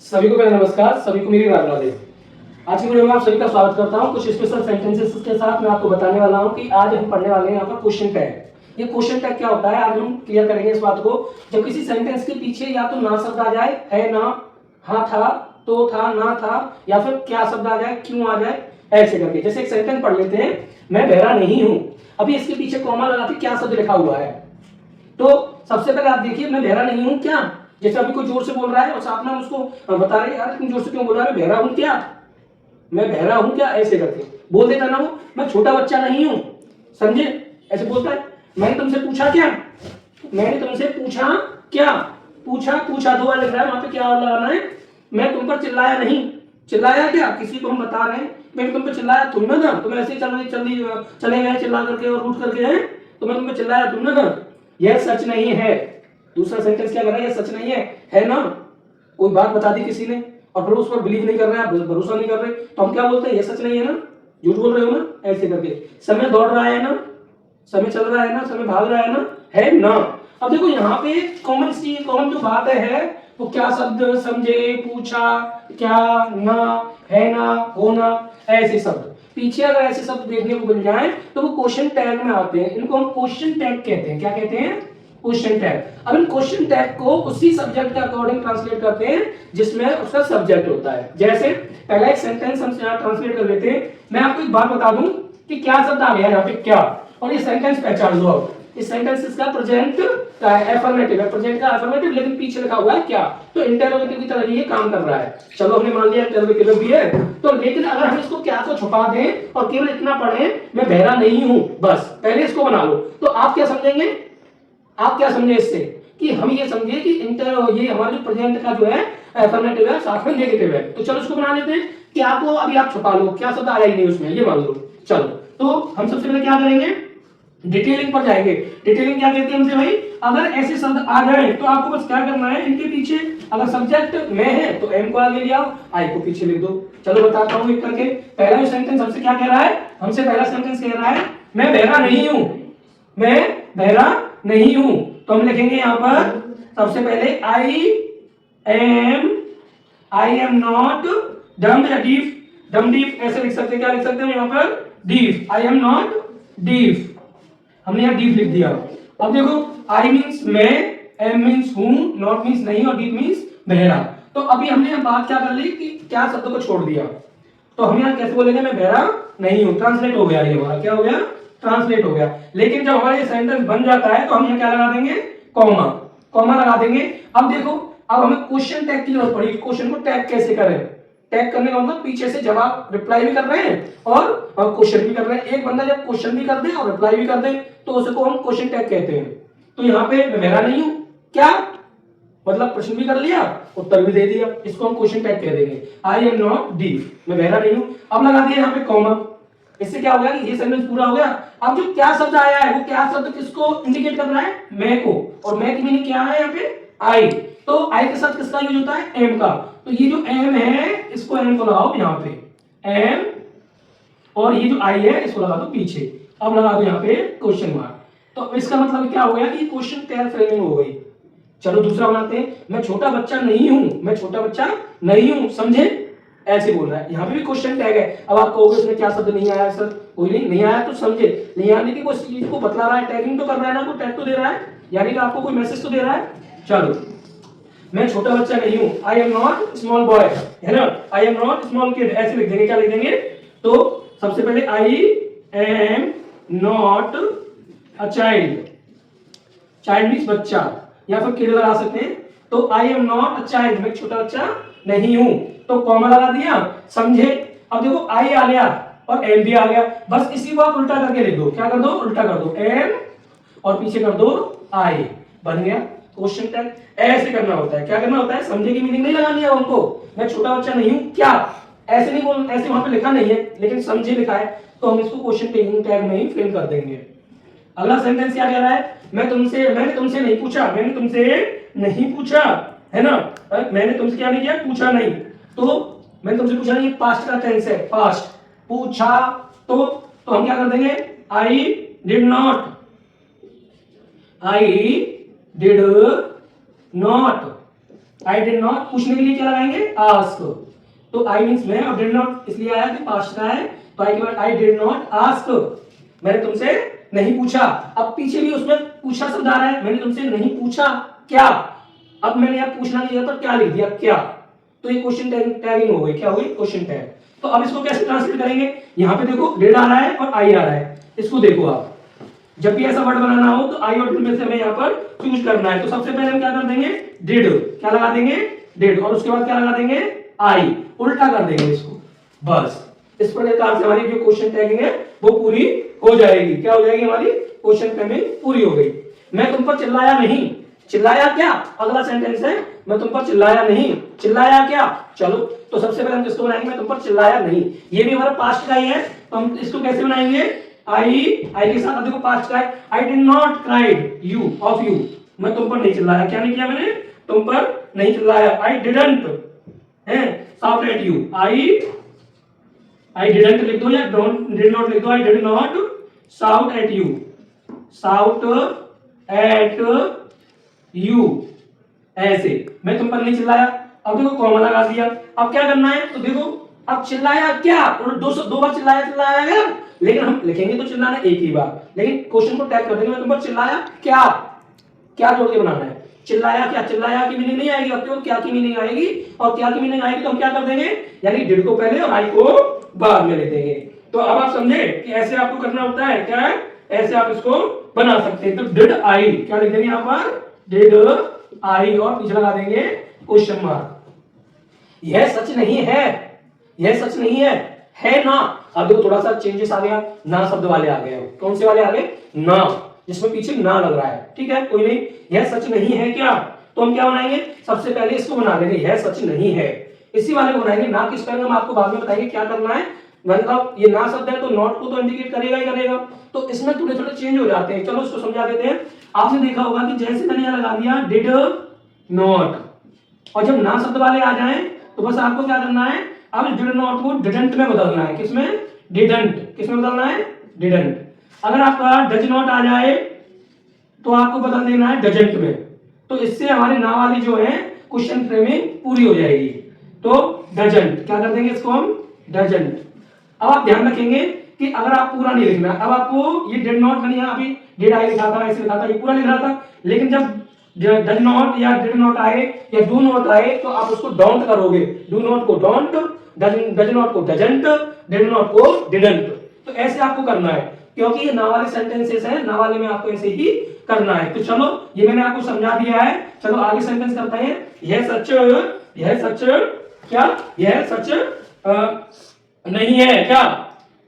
सभी को मेरा नमस्कार, सभी को मेरी राम राधे। आज की वीडियो में आप सभी का स्वागत करता हूं। कुछ स्पेशल सेंटेंसेस के साथ मैं आपको बताने वाला हूं कि आज हम पढ़ने वाले हैं यहाँ पर क्वेश्चन टैग। ये क्वेश्चन टैग क्या होता है, आज हम क्लियर करेंगे इस बात को। जब किसी सेंटेंस के पीछे या तो ना शब्द आ जाए, है ना, हाँ था, तो था, ना था, या फिर क्या शब्द आ जाए, क्यों आ जाए, ऐसे करके। जैसे एक सेंटेंस पढ़ लेते हैं, मैं बहरा नहीं हूं। अभी इसके पीछे कॉमा लगा के क्या शब्द लिखा हुआ है, तो सबसे पहले आप देखिए, मैं बहरा नहीं हूं क्या। जैसे अभी कोई जोर से बोल रहा है और साथ में हम उसको बता रहे हैं, यार तुम जोर से क्यों बोल रहा है, मैं बहरा हूं क्या, मैं बहरा हूं क्या, ऐसे करके बोल देता ना वो। मैं छोटा बच्चा नहीं हूं, समझे, ऐसे बोलता है। मैंने तुमसे पूछा क्या, मैंने तुमसे पूछा क्या, पूछा पूछा दो लिख रहा है, वहां पे क्या लगाना है, मैं तुम पर चिल्लाया नहीं। चिल्लाया क्या, किसी को हम बता रहे हैं, मैंने तुम पर चिल्लाया तुम ना, तुम ऐसे चले गए चिल्ला करके और रूठ करके हैं, तो मैं तुम पर चिल्लाया तुम ना, यह सच नहीं है। दूसरा सेंटेंस क्या कर रहा है, यह सच नहीं है ना। कोई बात बता दी किसी ने और फिर उस पर बिलीव नहीं कर रहे हैं, भरोसा नहीं कर रहे, तो हम क्या बोलते हैं, यह सच नहीं है ना, झूठ बोल रहे हो ना, ऐसे करके। समय दौड़ रहा है ना, समय चल रहा है ना, समय भाग रहा है ना। अब देखो यहाँ पे कॉमन जो बात है वो क्या शब्द, समझे, पूछा, क्या, ना, है ना, होना, ऐसे शब्द। पीछे अगर ऐसे शब्द देखने को मिल जाए तो वो क्वेश्चन टैग में आते हैं। इनको हम क्वेश्चन टैग कहते हैं। क्या कहते हैं, क्वेश्चन टैग। अब इन क्वेश्चन टैग को उसी सब्जेक्ट के अकॉर्डिंग ट्रांसलेट करते हैं जिसमें उसका सब्जेक्ट होता है। जैसे पहला एक सेंटेंस हम यहाँ ट्रांसलेट कर लेते हैं। मैं आपको एक बात बता दूं कि क्या शब्द आ गया यहाँ पे, क्या, और ये सेंटेंस पहचान लो। अब इस सेंटेंस इसका प्रेजेंट का है, अफर्मेटिव है, प्रेजेंट का अफर्मेटिव, लेकिन पीछे लिखा हुआ है क्या, तो इंटरोगेटिव की तरह ये काम कर रहा है। चलो हमने मान लिया इंटरोगेटिव भी है, तो लेकिन अगर हम इसको क्या को छुपा दें और केवल इतना पढ़ें, मैं बहरा नहीं हूं, बस पहले इसको बना लो, तो आप क्या समझेंगे, आप क्या समझे इससे, कि हम ये समझे कि ये हमारे जो प्रेजेंट का जो है अफर्मेटिव है, साथ में नेगेटिव है। तो चलो इसको बना लेते हैं। क्या को अभी आप छुपा लो, क्या शब्द आया ही नहीं उसमें, ये मान लो। चलो तो हम सबसे पहले क्या करेंगे, डिटेलिंग पर जाएंगे। डिटेलिंग क्या कहते हैं हमसे भाई, अगर ऐसे शब्द आ जाए तो आपको बस क्या करना है, इनके पीछे अगर सब्जेक्ट मैं है तो एम को आगे ले आओ, आई को पीछे लिख दो। चलो बताता हूं एक करके। पहला जो सेंटेंस हमसे क्या कह रहा है, हमसे पहला सेंटेंस कह रहा है मैं बहरा नहीं हूं, मैं बहरा नहीं हूं। तो हम लिखेंगे यहां पर सबसे पहले आई एम नॉट डम या डीफ। डम डीफ ऐसे लिख सकते हैं, क्या लिख सकते हैं यहां पर, deaf, I am not deaf, हमने यहां डीफ लिख दिया। अब देखो आई मींस मैं, एम मींस हूं, नॉट मींस नहीं, और डीफ मींस बहरा। तो अभी हमने यहां बात क्या कर ली कि क्या शब्द को छोड़ दिया, तो हम यहां कैसे बोलेंगे, मैं बहरा नहीं हूं। ट्रांसलेट हो गया, ये हमारा क्या हो गया, ट्रांसलेट हो गया। लेकिन जब हमारा ये सेंटेंस बन जाता है तो हम यहां क्या लगा देंगे, कॉमा, कॉमा लगा देंगे। अब देखो, अब हमें क्वेश्चन टैग की जरूरत पड़ी। क्वेश्चन को टैग कैसे करें, टैग करने का मतलब पीछे से जवाब, रिप्लाई भी कर रहे हैं और क्वेश्चन भी कर रहे हैं। एक बंदा जब क्वेश्चन भी कर दे और रिप्लाई भी कर दे तो उसको हम क्वेश्चन टैग कहते हैं। तो यहाँ पे मैं बहरा नहीं हूं क्या, मतलब प्रश्न भी कर लिया, उत्तर भी दे दिया, इसको हम क्वेश्चन टैग कह देंगे। आई एम नॉट डीफ, मैं बहरा नहीं हूं। अब लगा दिया यहाँ पे कॉमा, इससे क्या हो गया कि ये सेंटेंस पूरा हो गया। अब जो क्या शब्द आया है वो क्या शब्द किसको इंडिकेट कर रहा है, मैं को, और मैं की मीनिंग क्या है यहाँ पे, आई। तो आई के साथ किसका यूज होता है, एम का। तो ये जो एम है इसको एम को लगाओ यहाँ पे, एम, और ये जो आई है इसको लगा दो पीछे। अब लगा दो यहाँ पे क्वेश्चन मार्क। तो इसका मतलब क्या हो गया कि क्वेश्चन टैग फ्रेमिंग हो गई। चलो दूसरा बनाते हैं, मैं छोटा बच्चा नहीं हूं, मैं छोटा बच्चा नहीं हूं, समझे, ऐसे बोल रहा है। यहाँ पे भी क्वेश्चन टैग है। अब आप कहोगे इसमें क्या शब्द नहीं आया सर, कोई नहीं आया तो समझे, नहीं आने की कोई चीज को बतला रहा है, टैगिंग तो कर रहा है ना, कोई टैग तो दे रहा है, यानी कि आपको कोई मैसेज तो दे रहा है। चलो मैं छोटा बच्चा नहीं हूं, I am not small boy, है ना, I am not small kid, ऐसे लिख देंगे। क्या लिख देंगे, तो सबसे पहले I am not a child, child means बच्चा, या फिर किड लगा सकते हैं। तो I am not a child, मैं छोटा बच्चा नहीं हूं, तो कॉमा लगा दिया, समझे। अब देखो आई आ गया और एम भी आ गया, बस इसी को आप उल्टा करके लिख दो। क्या कर दो, उल्टा कर दो, एम और पीछे कर दो आई, बन गया क्वेश्चन टैग। ऐसे करना होता है। क्या करना होता है, समझे की मीनिंग नहीं लगानी है उनको, मैं छोटा बच्चा नहीं हूं क्या, ऐसे नहीं बोल, ऐसे वहां पे लिखा नहीं है लेकिन समझे लिखा है, तो हम इसको क्वेश्चन टैग में ही फ्रेम कर देंगे। अगला सेंटेंस क्या कह रहा है, मैंने तुमसे नहीं पूछा, मैंने तुमसे नहीं पूछा, है ना, मैंने तुमसे क्या नहीं किया, पूछा नहीं। तो मैंने तुमसे पूछा नहीं, पास्ट का टेंस है, पास्ट, पूछा तो हम क्या कर देंगे, I did not, I did not, I did not, पूछने के लिए क्या लगाएंगे, आस्क। तो आई मींस मैं, और डिड नॉट इसलिए आया कि पास्ट का है, तो आई के बाद आई डिड नॉट आस्क, मैंने तुमसे नहीं पूछा। अब पीछे भी उसमें पूछा शब्द आ रहा है, मैंने तुमसे नहीं पूछा क्या। अब मैंने यहाँ पूछना की जगह पर क्या लिख दिया, क्या। तो ये क्वेश्चन टैगिंग हो गई, क्या हुई, क्वेश्चन टैग। तो अब इसको कैसे ट्रांसलेट करेंगे, यहाँ पे देखो डिड आ रहा है और आई आ रहा है, इसको देखो आप, जब भी ऐसा वर्ड बनाना हो तो आई और डिड में से हमें यहाँ पर चूज करना है। तो सबसे पहले हम क्या कर देंगे, डिड, क्या लगा देंगे, डिड, और उसके बाद क्या लगा देंगे, आई, उल्टा कर देंगे इसको, बस। इस प्रकार से हमारी जो क्वेश्चन टैगिंग है वो पूरी हो जाएगी। क्या हो जाएगी, हमारी क्वेश्चन टैगिंग पूरी हो गई। मैं तुम पर चिल्लाया नहीं, चिल्लाया क्या, अगला सेंटेंस है, मैं तुम पर चिल्लाया नहीं, चिल्लाया क्या। चलो तो सबसे पहले हम किसको बनाएंगे, मैं तुम पर चिल्लाया नहीं, ये भी हमारा पास्ट का ही है, तो हम इसको कैसे बनाएंगे, आई के साथ, देखो पास्ट का है, I did not cried you of you, मैं तुम पर नहीं चिल्लाया, क्या नहीं किया मैंने, तुम पर नहीं चिल्लाया। आई डिडंट है shout at you, I didn't लिख दो या डोंट, डिड नॉट लिख दो, I did not shout at you, shout at you, ऐसे, मैं तुम पर नहीं चिल्लाया। अब देखो कॉमा लगा दिया, अब क्या करना है, तो देखो अब चिल्लाया क्या, दो बार चिल्लाया, चिल्लाया गया, लेकिन हम लिखेंगे तो चिल्लाना एक ही बार, लेकिन क्वेश्चन को टैग कर देंगे, मैं तुम पर चिल्लाया क्या, क्या जोड़ के बनाना है, चिल्लाया क्या, चिल्लाया की मीनिंग नहीं आएगी, अब केवल क्या की मीनिंग आएगी, और क्या की मीनिंग आएगी तो हम क्या कर देंगे, यानी डिड को पहले और आई को बाद में ले देंगे। तो अब आप समझे कि ऐसे आपको करना होता है, क्या है, ऐसे आप इसको बना सकते हैं। तो डिड आई क्या लिख देंगे यहाँ पर, डिड आई, और पीछे लगा देंगे क्वेश्चन मार्क। यह सच नहीं है, यह सच नहीं है ना। अब देखो थोड़ा सा चेंजेस आ गया, ना शब्द वाले आ गए, कौन से वाले आ गए, ना, जिसमें पीछे ना लग रहा है, ठीक है, कोई नहीं। यह सच नहीं है क्या, तो हम क्या बनाएंगे, सबसे पहले इसको बना देंगे, यह सच नहीं है, इसी वाले को बनाएंगे, ना किस तरह हम आपको बाद में बताएंगे क्या करना है। मतलब ये ना शब्द है तो नॉट को तो इंडिकेट करेगा ही करेगा, तो इसमें थोड़े थोड़े चेंज हो जाते हैं। चलो इसको समझा देते हैं। आपने देखा होगा कि जैसे मैंने यहाँ लगा दिया डिड नॉट, और जब ना शब्द वाले आ जाएं तो बस आपको क्या करना है, अब डिड नॉट को डिडंट में बदलना है, किसमें, डिडंट, किसमें बदलना है, डिडंट। अगर आपका डज नॉट आ जाए तो आपको बदल देना है डजंट में, तो इससे हमारी ना वाली जो है क्वेश्चन फ्रेमिंग पूरी हो जाएगी। तो डजंट, क्या कर देंगे इसको हम, डजंट। अब आप ध्यान रखेंगे कि अगर आप पूरा नहीं लिखना, अब आपको ये डिड नॉट नहीं, अभी डिड आई लिखा था, ऐसे लिखा था, ये पूरा लिख रहा था, लेकिन जब डज नॉट या डिड नॉट आए या डू नॉट आए तो आप उसको डोंट करोगे, डू नॉट को डोंट, डज नॉट को डजंट, डिड नॉट को डिडंट। तो ऐसे आपको करना है, क्योंकि ये ना वाले सेंटेंसेस हैं, ना वाले में आपको ऐसे ही करना है। तो चलो ये मैंने आपको समझा दिया है, चलो आगे सेंटेंस करते हैं। यह सच क्या, यह सच नहीं है क्या,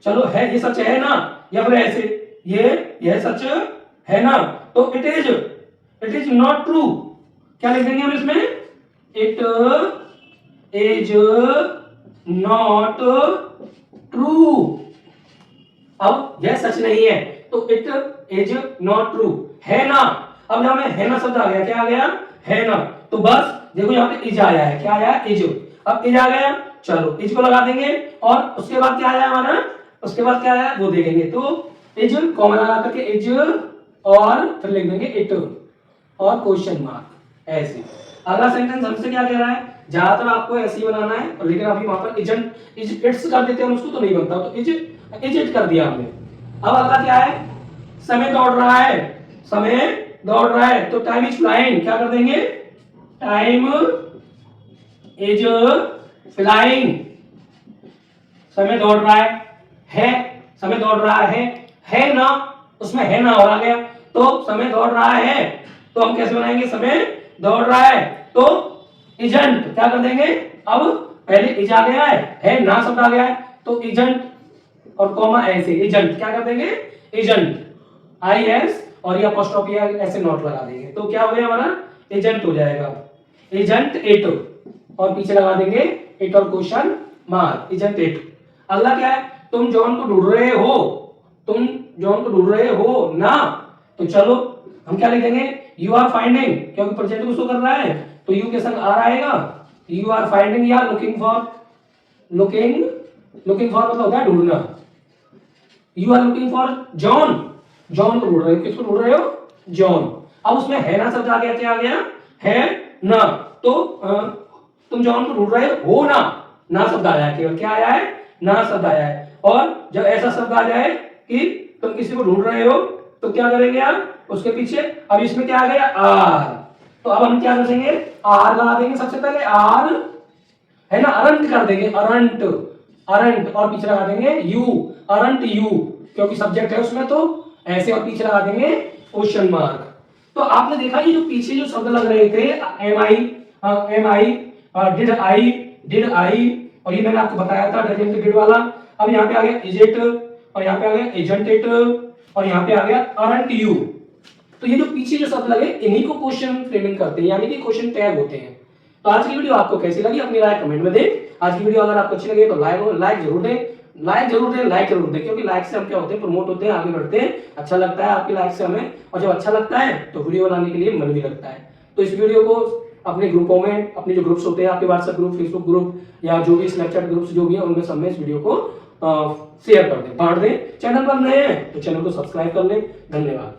चलो है, ये सच है ना, या फिर ऐसे, यह सच है ना, तो इट इज नॉट ट्रू, क्या लिख देंगे हम इसमें, इट इज नॉट ट्रू। अब यह सच नहीं है तो इट इज नॉट ट्रू, है ना। अब यहां में है ना शब्द आ गया, क्या आ गया, है ना, तो बस देखो यहाँ पे इज आया है, क्या आया, इज। अब इज आ गया, चलो इज को लगा देंगे, और उसके बाद क्या आया हमारा, उसके बाद क्या आया वो देखेंगे। तो इज कॉमा लगा करके इज, और फिर लिख देंगे इट और क्वेश्चन मार्क, ऐसे। अगला सेंटेंस हमसे क्या कह रहा है, ज्यादातर आपको ऐसे ही बनाना है, लेकिन अभी वहां पर इजंट, इट्स कर देते हैं उसको तो नहीं बनता, तो इज इट कर दिया हमने। अब अगला क्या है, समय दौड़ रहा है, समय दौड़ रहा है, तो टाइम इज फ्लाइंग, क्या कर देंगे, टाइम इज फ्लाइंग, समय दौड़ रहा है, समय दौड़ रहा है ना, उसमें है ना और आ गया, तो समय दौड़ रहा है, तो हम कैसे बनाएंगे, समय दौड़ रहा है, तो इजंट, क्या कर देंगे, अब पहले इज आ गया है ना शब्द आ गया है, तो इजंट और कॉमा ऐसे, इजंट क्या कर देंगे, इजंट, आई एस और ये अपोस्ट्रोफी ऐसे नोट लगा देंगे, तो क्या हो गया हमारा, एजेंट हो जाएगा, एजेंट इट, और पीछे लगा देंगे इट और क्वेश्चन मार्क, एजेंट इट। अगला क्या है, तुम जॉन को ढूंढ रहे हो, तुम जॉन को ढूंढ रहे हो ना, तो चलो हम क्या लिखेंगे, यू आर फाइंडिंग, क्योंकि प्रेजेंट को शो कर रहा है तो यू के संग आर आएगा, यू आर फाइंडिंग या लुकिंग फॉर, लुकिंग मतलब होता है ढूंढना, you are looking for John, John को ढूंढ रहे हो, किसको ढूंढ रहे हो, जॉन। अब उसमें है ना शब्द आ गया, क्या आ गया, है ना, तो तुम जॉन को ढूंढ रहे हो ना, ना शब्द आया है, केवल क्या आया है, ना शब्द आया है। और जब ऐसा शब्द आ जाए कि तुम किसी को ढूंढ रहे हो तो क्या करेंगे आप, उसके पीछे अब इसमें क्या आ गया, आर, तो अब हम क्या करेंगे, आर लगा देंगे सबसे पहले, आर है ना, अरंट कर देंगे, अरंट, अरंट, और पीछे लगा देंगे यू, अरंट यू, क्योंकि सब्जेक्ट है उसमें, तो ऐसे, और पीछे लगा देंगे क्वेश्चन मार्क। तो आपने देखा ये जो पीछे जो शब्द लग रहे थे, एम आई, डिड आई, और ये मैंने आपको बताया था डजंट डिड वाला। अब यहाँ पे आ गया इज इट, और यहाँ पे आ गया इजंट इट, और यहाँ पे आ गया अरंट यू। तो ये जो पीछे जो शब्द लगे इन्हीं को क्वेश्चन फ्रेमिंग करते हैं, यानी कि क्वेश्चन टैग होते हैं। तो आज की वीडियो आपको कैसी लगी अपनी राय कमेंट में दें। आज की वीडियो अगर आपको अच्छी लगे तो लाइक जरूर दें, लाइक जरूर दें, क्योंकि लाइक से हम क्या होते हैं, प्रमोट होते हैं, आगे बढ़ते हैं, अच्छा लगता है आपकी लाइक से हमें, और जब अच्छा लगता है तो वीडियो बनाने के लिए मन भी लगता है। तो इस वीडियो को अपने ग्रुपों में, अपने जो ग्रुप्स होते हैं आपके व्हाट्सएप ग्रुप, फेसबुक ग्रुप, या जो भी स्नैपचैट ग्रुप्स जो भी है उनमें सब में इस वीडियो को शेयर कर दें, बांट दें। चैनल पर नए हैं तो चैनल को सब्सक्राइब कर लें। धन्यवाद।